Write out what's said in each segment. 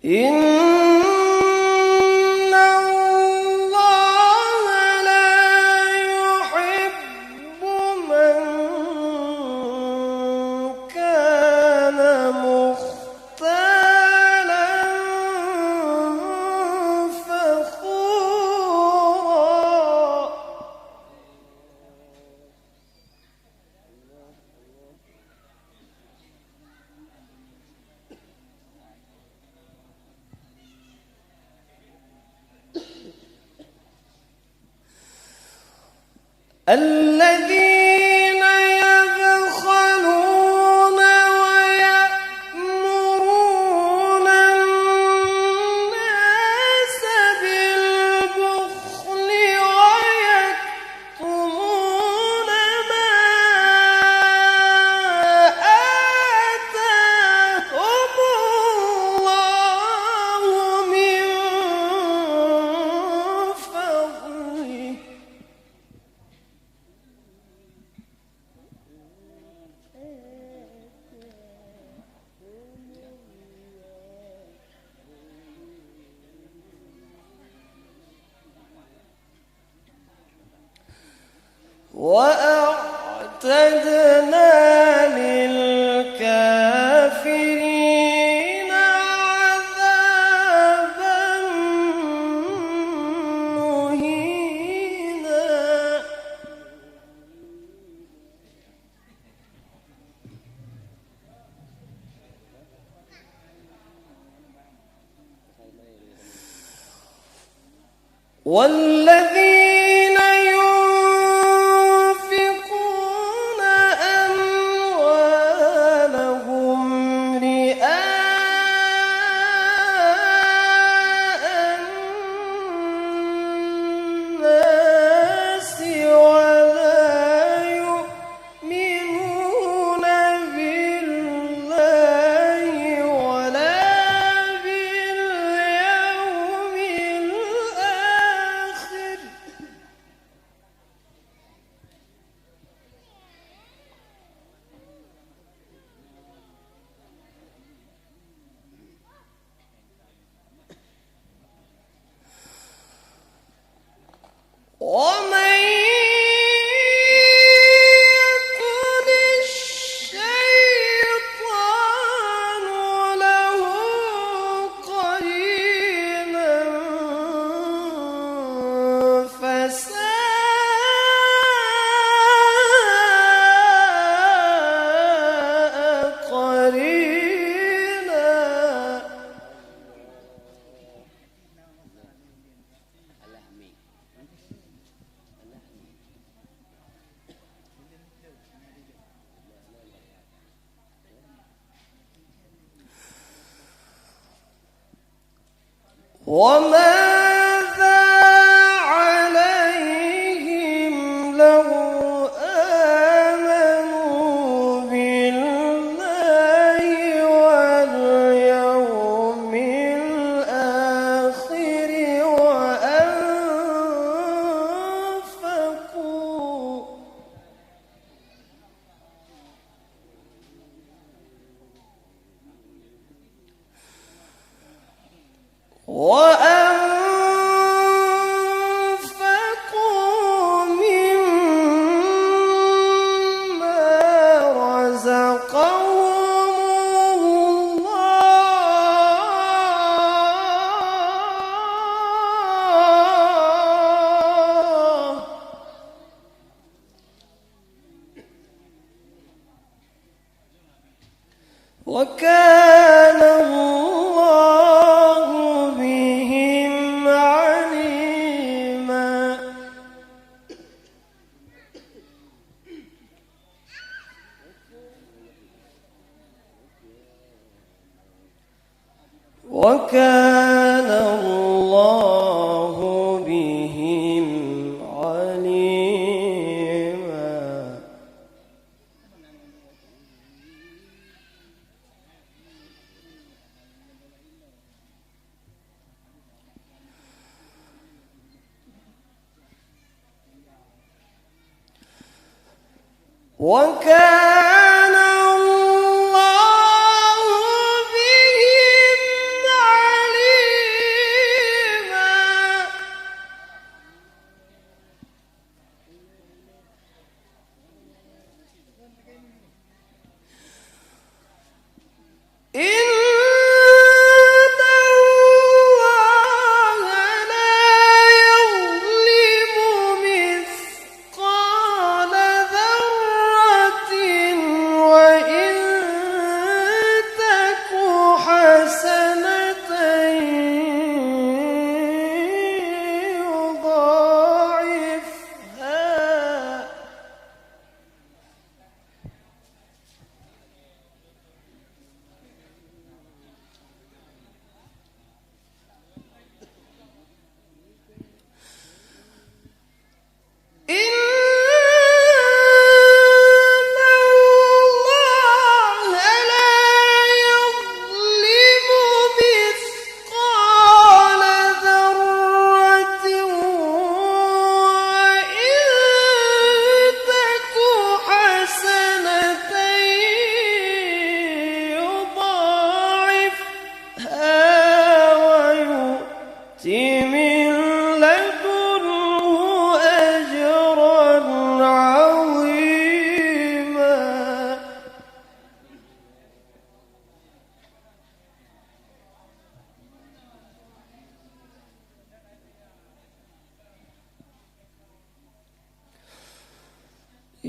إن الله لا يحب من كان مختالا فخورا. الذين يبخلون ويأمرون الناس بالبخل ويكتمون ما آتاهم الله من فضله. وأعتدنا للكافرين عذابا مهينا. والذين ينفقون أموالهم رئاء الناس ولا يؤمنون بالله ولا باليوم الآخر ومن يكن الشيطان له قرينا فساء قرينا. وماذا عليهم لو آمنوا بالله واليوم الآخر وأنفقوا مما رزقهم الله وكان الله بهم عليما. وكان الله بهم عليما. وكان الله بهم عليما.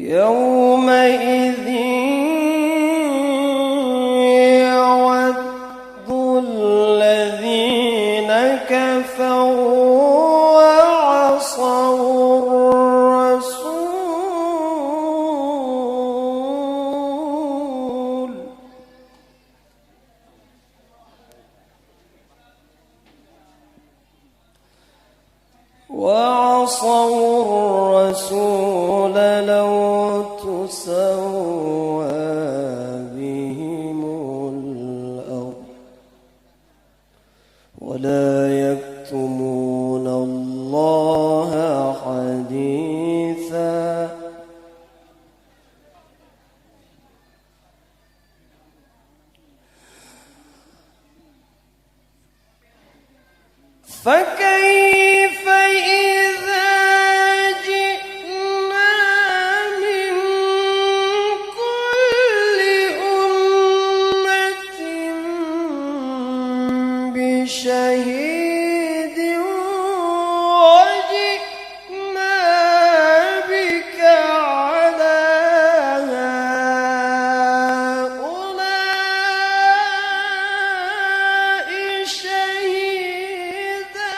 يومئذ يود الذين كفروا وعصوا الرسول لو تسوى بهم الأرض ولا يكتمون الله حديثا فكيف إذا جئنا من كل أمة بشهيد وجئنا بك على هؤلاء شهيدا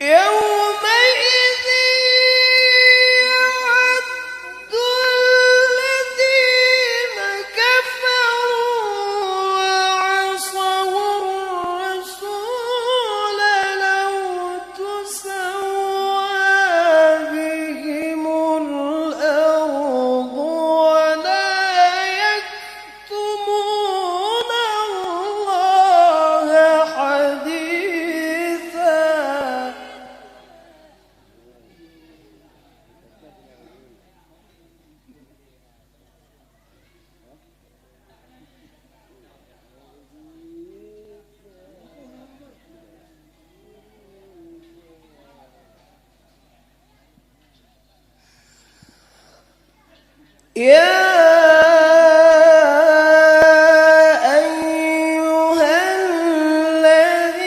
يومئذ يود الذين كفروا وعصوا الرسول لو تسوى بهم الأرض ولا يكتمون الله حديثا يا أيها الذين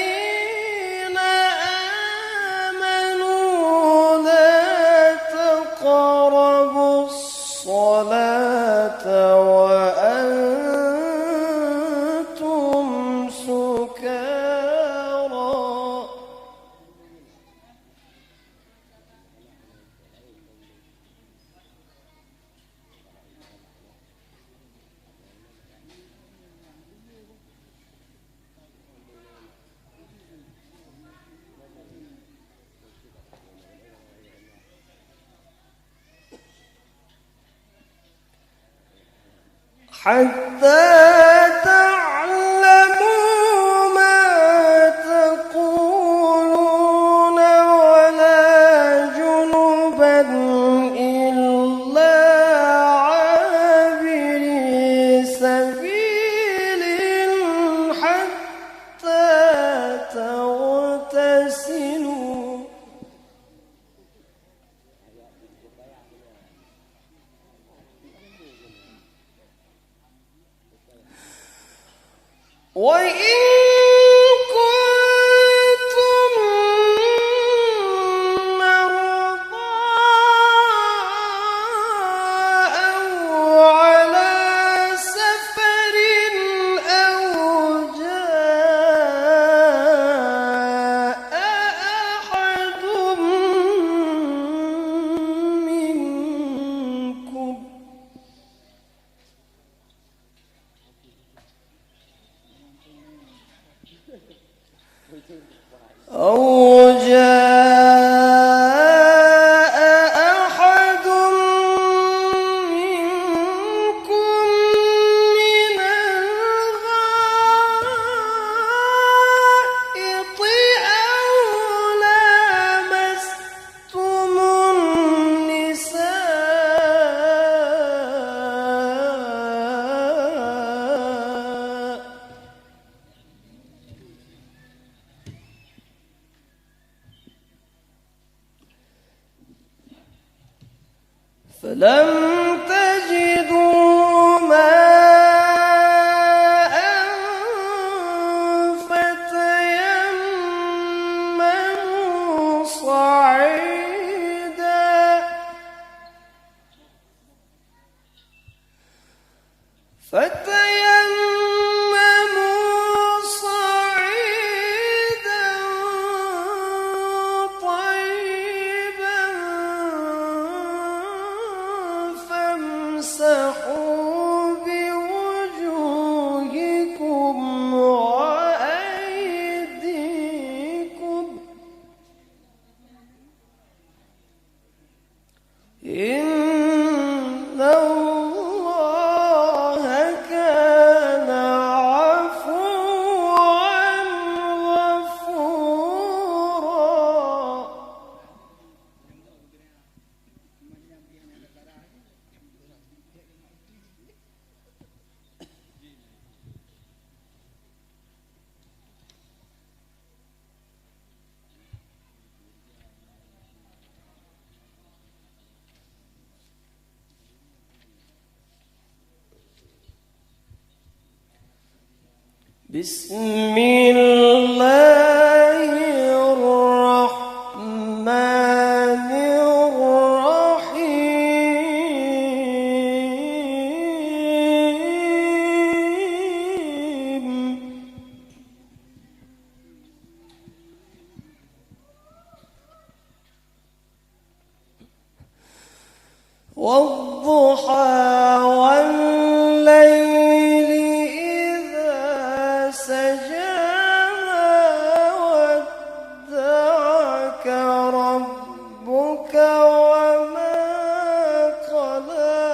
آمنوا لا تقربوا الصلاة وأنتم سكارى حتى تعلموا ما تقولون ولا جنبا إلا عابري سبيل حتى تغتسلوا وإن كنتم مرضى أو على سفر أو جاء أحد منكم أو جاء أحد منكم من الغائط أو لامستم النساء فلم تجدوا ماء فتيمموا صعيدا طيبا فامسحوا بوجوهكم وأيديكم إن الله كان عفوا غفورا. بسم الله الرحمن الرحيم. والضحى والليل إذا سجى ودعك ربك وما قلى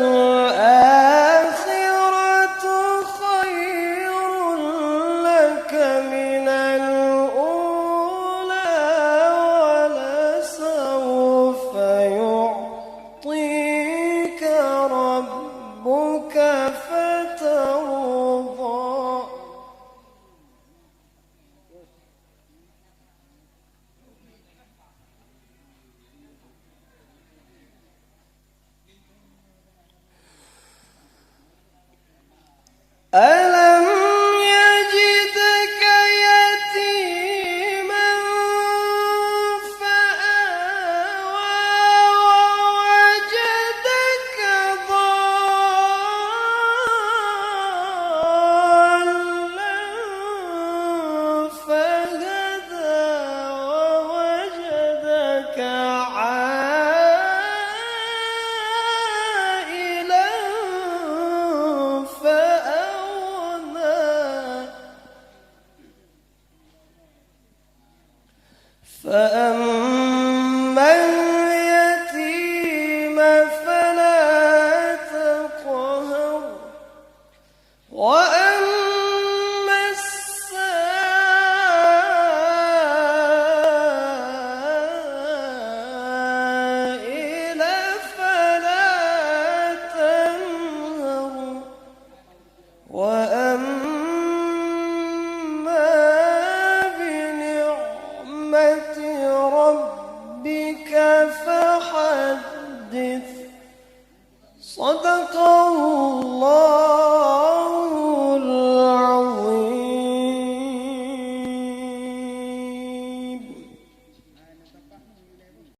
وللآخرة خير لك من الأولى ولسوف يعطيك ربك فترضى. ألم يجدك يتيما فآوى ووجدك ضالا فهدى ووجدك عائلا فأما اليتيم فلا تقهر وأما السائل فلا تنهر وأما بنعمة ربك فحدث. صدق الله